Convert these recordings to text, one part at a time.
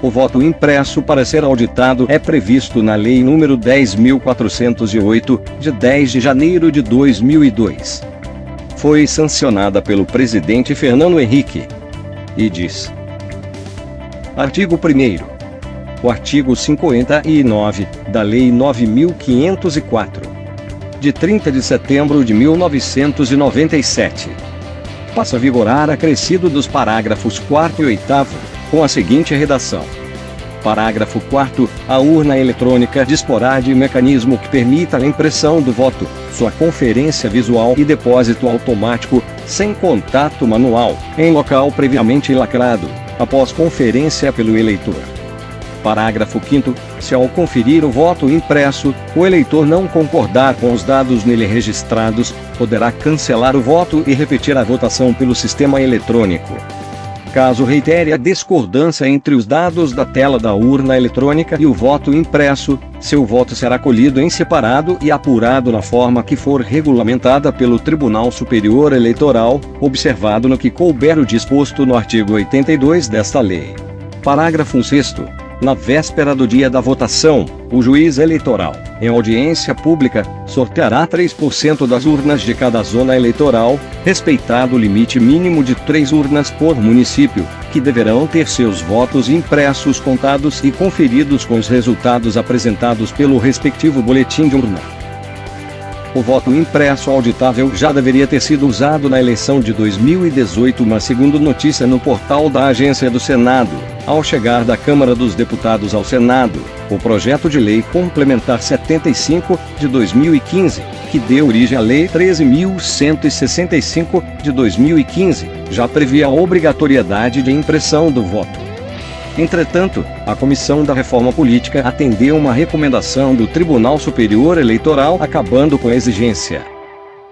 O voto impresso para ser auditado é previsto na Lei nº 10.408, de 10 de janeiro de 2002. Foi sancionada pelo presidente Fernando Henrique. E diz: artigo 1º. O artigo 59 da Lei 9.504, de 30 de setembro de 1997, passa a vigorar acrescido dos parágrafos 4º e 8º, com a seguinte redação. Parágrafo 4º. A urna eletrônica disporá de mecanismo que permita a impressão do voto, sua conferência visual e depósito automático, sem contato manual, em local previamente lacrado, após conferência pelo eleitor. Parágrafo 5º. Se ao conferir o voto impresso, o eleitor não concordar com os dados nele registrados, poderá cancelar o voto e repetir a votação pelo sistema eletrônico. Caso reitere a discordância entre os dados da tela da urna eletrônica e o voto impresso, seu voto será colhido em separado e apurado na forma que for regulamentada pelo Tribunal Superior Eleitoral, observado no que couber o disposto no artigo 82 desta lei. Parágrafo 6º. Na véspera do dia da votação, o juiz eleitoral, em audiência pública, sorteará 3% das urnas de cada zona eleitoral, respeitado o limite mínimo de 3 urnas por município, que deverão ter seus votos impressos contados e conferidos com os resultados apresentados pelo respectivo boletim de urna. O voto impresso auditável já deveria ter sido usado na eleição de 2018, mas segundo notícia no portal da Agência do Senado, ao chegar da Câmara dos Deputados ao Senado, o projeto de lei complementar 75 de 2015, que deu origem à Lei 13.165 de 2015, já previa a obrigatoriedade de impressão do voto. Entretanto, a Comissão da Reforma Política atendeu uma recomendação do Tribunal Superior Eleitoral, acabando com a exigência.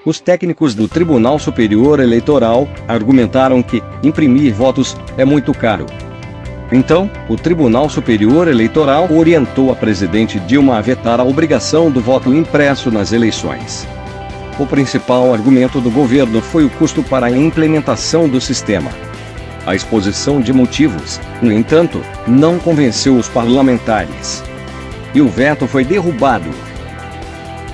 Os técnicos do Tribunal Superior Eleitoral argumentaram que imprimir votos é muito caro. Então, o Tribunal Superior Eleitoral orientou a presidente Dilma a vetar a obrigação do voto impresso nas eleições. O principal argumento do governo foi o custo para a implementação do sistema. A exposição de motivos, no entanto, não convenceu os parlamentares. E o veto foi derrubado.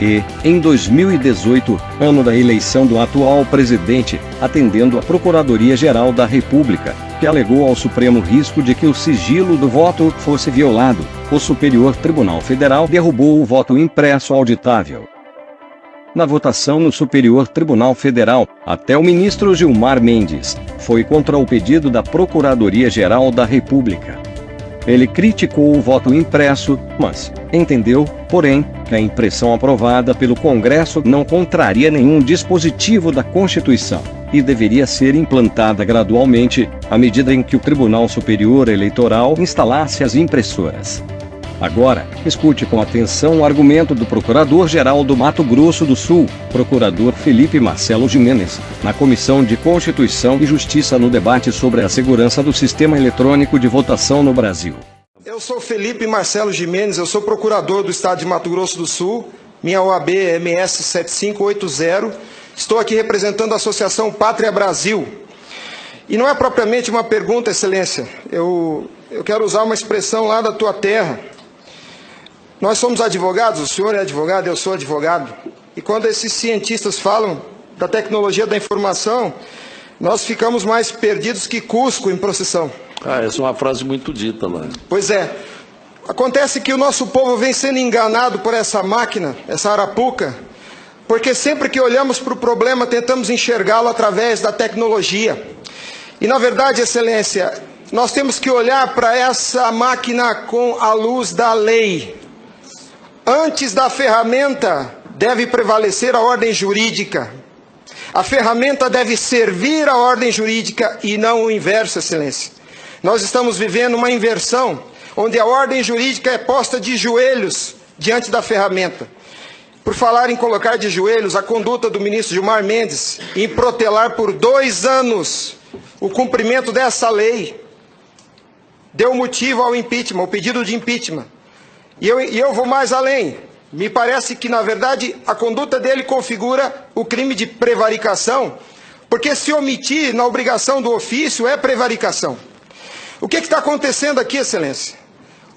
E, em 2018, ano da eleição do atual presidente, atendendo à Procuradoria-Geral da República, que alegou ao Supremo risco de que o sigilo do voto fosse violado, o Superior Tribunal Federal derrubou o voto impresso auditável. Na votação no Superior Tribunal Federal, até o ministro Gilmar Mendes foi contra o pedido da Procuradoria-Geral da República. Ele criticou o voto impresso, mas entendeu, porém, que a impressão aprovada pelo Congresso não contraria nenhum dispositivo da Constituição e deveria ser implantada gradualmente, à medida em que o Tribunal Superior Eleitoral instalasse as impressoras. Agora, escute com atenção o argumento do Procurador-Geral do Mato Grosso do Sul, Procurador Felipe Marcelo Gimenez, na Comissão de Constituição e Justiça no debate sobre a segurança do sistema eletrônico de votação no Brasil. Eu sou Felipe Marcelo Gimenez, eu sou procurador do Estado de Mato Grosso do Sul, minha OAB é MS 7580, estou aqui representando a Associação Pátria Brasil. E não é propriamente uma pergunta, Excelência, eu quero usar uma expressão lá da tua terra. Nós somos advogados, o senhor é advogado, eu sou advogado. E quando esses cientistas falam da tecnologia da informação, nós ficamos mais perdidos que Cusco em procissão. Essa é uma frase muito dita lá. Pois é. Acontece que o nosso povo vem sendo enganado por essa máquina, essa arapuca, porque sempre que olhamos para o problema, tentamos enxergá-lo através da tecnologia. E, na verdade, Excelência, nós temos que olhar para essa máquina com a luz da lei. Antes da ferramenta, deve prevalecer a ordem jurídica. A ferramenta deve servir à ordem jurídica e não o inverso, Excelência. Nós estamos vivendo uma inversão, onde a ordem jurídica é posta de joelhos diante da ferramenta. Por falar em colocar de joelhos, a conduta do ministro Gilmar Mendes em protelar por 2 anos o cumprimento dessa lei deu motivo ao impeachment, ao pedido de impeachment. E eu vou mais além. Me parece que, na verdade, a conduta dele configura o crime de prevaricação, porque se omitir na obrigação do ofício é prevaricação. O que está acontecendo aqui, Excelência?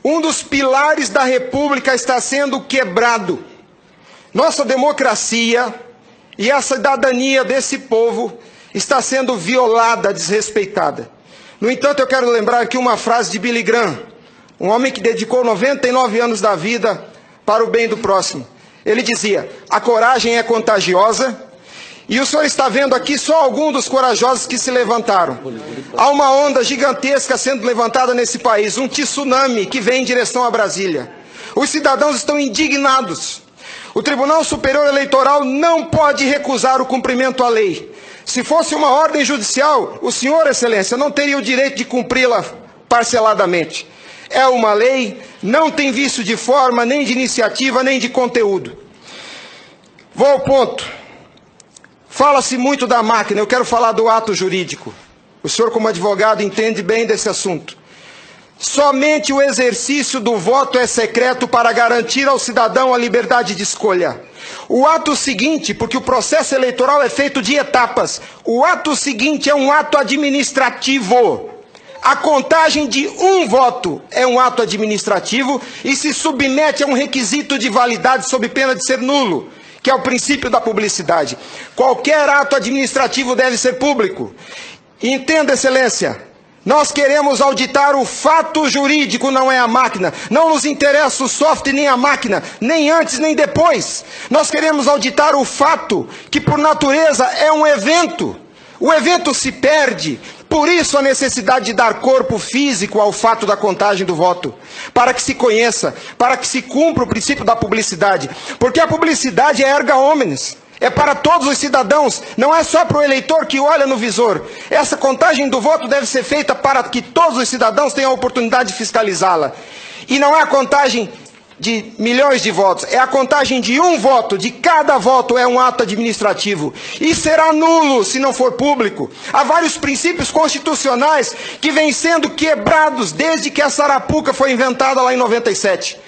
Um dos pilares da República está sendo quebrado. Nossa democracia e a cidadania desse povo está sendo violada, desrespeitada. No entanto, eu quero lembrar aqui uma frase de Billy Graham, um homem que dedicou 99 anos da vida para o bem do próximo. Ele dizia: a coragem é contagiosa, e o senhor está vendo aqui só alguns dos corajosos que se levantaram. Há uma onda gigantesca sendo levantada nesse país, um tsunami que vem em direção a Brasília. Os cidadãos estão indignados. O Tribunal Superior Eleitoral não pode recusar o cumprimento à lei. Se fosse uma ordem judicial, o senhor, Excelência, não teria o direito de cumpri-la parceladamente. É uma lei, não tem vício de forma, nem de iniciativa, nem de conteúdo. Vou ao ponto. Fala-se muito da máquina, eu quero falar do ato jurídico. O senhor, como advogado, entende bem desse assunto. Somente o exercício do voto é secreto para garantir ao cidadão a liberdade de escolha. O ato seguinte, porque o processo eleitoral é feito de etapas, o ato seguinte é um ato administrativo. A contagem de um voto é um ato administrativo e se submete a um requisito de validade sob pena de ser nulo, que é o princípio da publicidade. Qualquer ato administrativo deve ser público. Entenda, Excelência, nós queremos auditar o fato jurídico, não é a máquina. Não nos interessa o software nem a máquina, nem antes nem depois. Nós queremos auditar o fato, que por natureza é um evento. O evento se perde, por isso a necessidade de dar corpo físico ao fato da contagem do voto, para que se conheça, para que se cumpra o princípio da publicidade, porque a publicidade é erga omnes, é para todos os cidadãos, não é só para o eleitor que olha no visor. Essa contagem do voto deve ser feita para que todos os cidadãos tenham a oportunidade de fiscalizá-la. E não é a contagem de milhões de votos, é a contagem de um voto, de cada voto é um ato administrativo, e será nulo se não for público. Há vários princípios constitucionais que vêm sendo quebrados desde que essa arapuca foi inventada lá em 97.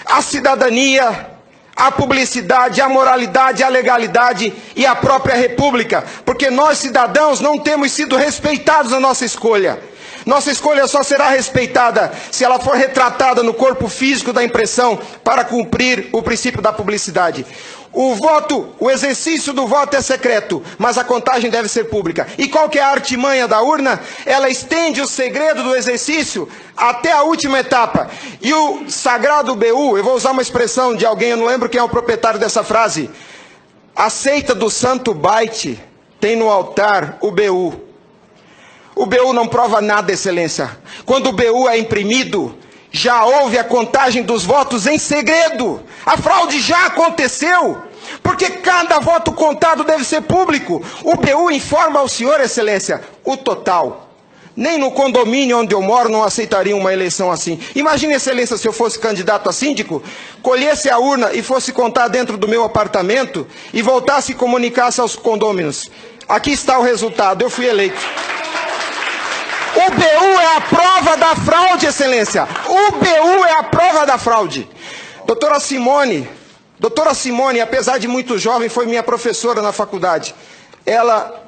A cidadania, a publicidade, a moralidade, a legalidade e a própria república, porque nós cidadãos não temos sido respeitados na nossa escolha. Nossa escolha só será respeitada se ela for retratada no corpo físico da impressão para cumprir o princípio da publicidade. O exercício do voto é secreto, mas a contagem deve ser pública. E qual que é a artimanha da urna? Ela estende o segredo do exercício até a última etapa. E o sagrado BU, eu vou usar uma expressão de alguém, eu não lembro quem é o proprietário dessa frase. A seita do santo byte tem no altar o BU. O BU não prova nada, Excelência. Quando o BU é imprimido, já houve a contagem dos votos em segredo. A fraude já aconteceu, porque cada voto contado deve ser público. O BU informa ao senhor, Excelência, o total. Nem no condomínio onde eu moro não aceitaria uma eleição assim. Imagine, Excelência, se eu fosse candidato a síndico, colhesse a urna e fosse contar dentro do meu apartamento e voltasse e comunicasse aos condôminos. Aqui está o resultado, eu fui eleito. O BU é a prova da fraude, Excelência. O BU é a prova da fraude. Doutora Simone, apesar de muito jovem, foi minha professora na faculdade. Ela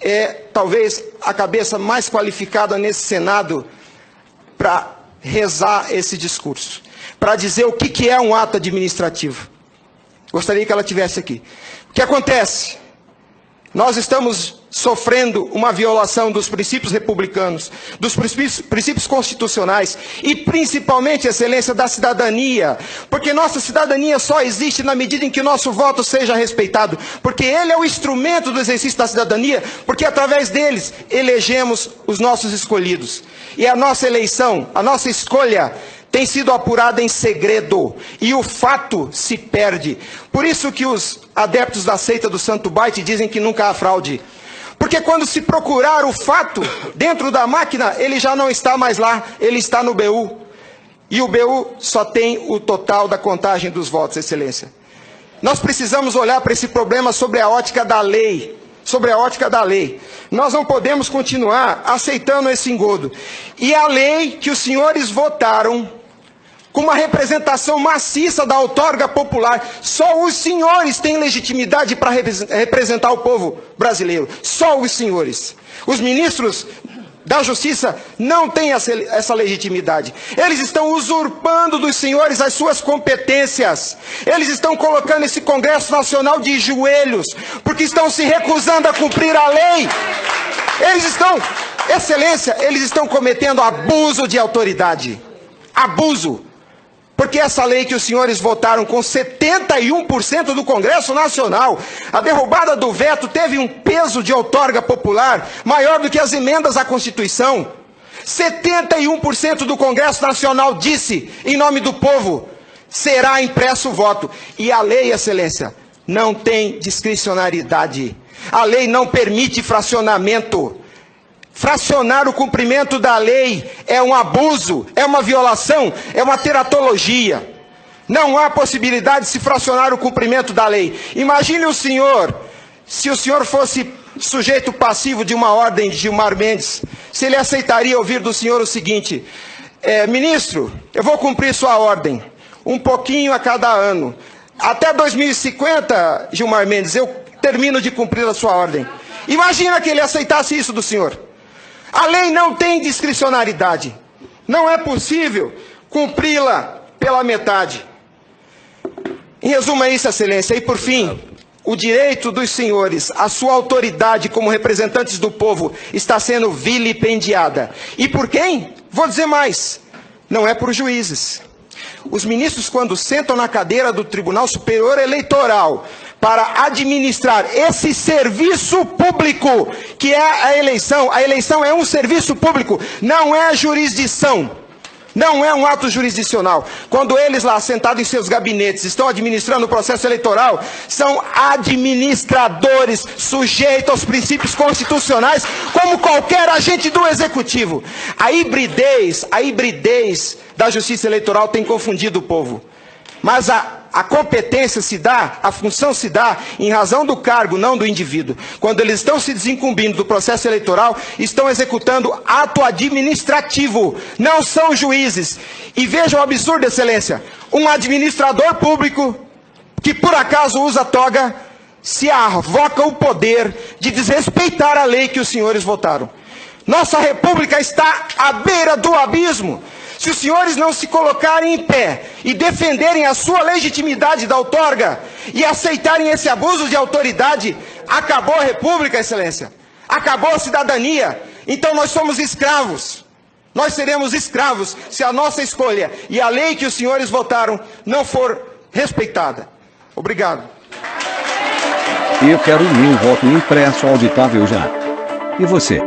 é talvez a cabeça mais qualificada nesse Senado para rezar esse discurso, para dizer o que é um ato administrativo. Gostaria que ela estivesse aqui. O que acontece? Nós estamos sofrendo uma violação dos princípios republicanos, dos princípios constitucionais e principalmente, Excelência, da cidadania, porque nossa cidadania só existe na medida em que o nosso voto seja respeitado, porque ele é o instrumento do exercício da cidadania, porque através deles elegemos os nossos escolhidos. E a nossa eleição, a nossa escolha tem sido apurada em segredo e o fato se perde. Por isso que os adeptos da seita do Santo Byte dizem que nunca há fraude. Porque quando se procurar o fato dentro da máquina, ele já não está mais lá, ele está no BU. E o BU só tem o total da contagem dos votos, Excelência. Nós precisamos olhar para esse problema sobre a ótica da lei. Sobre a ótica da lei. Nós não podemos continuar aceitando esse engodo. E a lei que os senhores votaram, com uma representação maciça da outorga popular, só os senhores têm legitimidade para representar o povo brasileiro. Só os senhores. Os ministros da Justiça não tem essa legitimidade. Eles estão usurpando dos senhores as suas competências. Eles estão colocando esse Congresso Nacional de joelhos, porque estão se recusando a cumprir a lei. Excelência, eles estão cometendo abuso de autoridade. Abuso. Porque essa lei que os senhores votaram com 71% do Congresso Nacional, a derrubada do veto teve um peso de outorga popular maior do que as emendas à Constituição. 71% do Congresso Nacional disse, em nome do povo, será impresso o voto. E a lei, excelência, não tem discricionariedade. A lei não permite fracionamento. Fracionar o cumprimento da lei é um abuso, é uma violação, é uma teratologia. Não há possibilidade de se fracionar o cumprimento da lei. Imagine o senhor, se o senhor fosse sujeito passivo de uma ordem de Gilmar Mendes, se ele aceitaria ouvir do senhor o seguinte: ministro, eu vou cumprir sua ordem, um pouquinho a cada ano. Até 2050, Gilmar Mendes, eu termino de cumprir a sua ordem. Imagina que ele aceitasse isso do senhor. A lei não tem discricionariedade. Não é possível cumpri-la pela metade. Em resumo é isso, excelência. E por fim, o direito dos senhores, a sua autoridade como representantes do povo está sendo vilipendiada. E por quem? Vou dizer mais. Não é por juízes. Os ministros, quando sentam na cadeira do Tribunal Superior Eleitoral para administrar esse serviço público, que é a eleição é um serviço público, não é jurisdição, não é um ato jurisdicional. Quando eles lá, sentados em seus gabinetes, estão administrando o processo eleitoral, são administradores sujeitos aos princípios constitucionais, como qualquer agente do Executivo. A hibridez da Justiça Eleitoral tem confundido o povo. Mas a competência se dá, a função se dá em razão do cargo, não do indivíduo. Quando eles estão se desincumbindo do processo eleitoral, estão executando ato administrativo, não são juízes. E vejam o absurdo, excelência, um administrador público que por acaso usa toga, se arvoca o poder de desrespeitar a lei que os senhores votaram. Nossa república está à beira do abismo. Se os senhores não se colocarem em pé e defenderem a sua legitimidade da outorga e aceitarem esse abuso de autoridade, acabou a república, excelência. Acabou a cidadania. Então nós somos escravos. Nós seremos escravos se a nossa escolha e a lei que os senhores votaram não for respeitada. Obrigado. Eu quero o meu voto impresso auditável já. E você?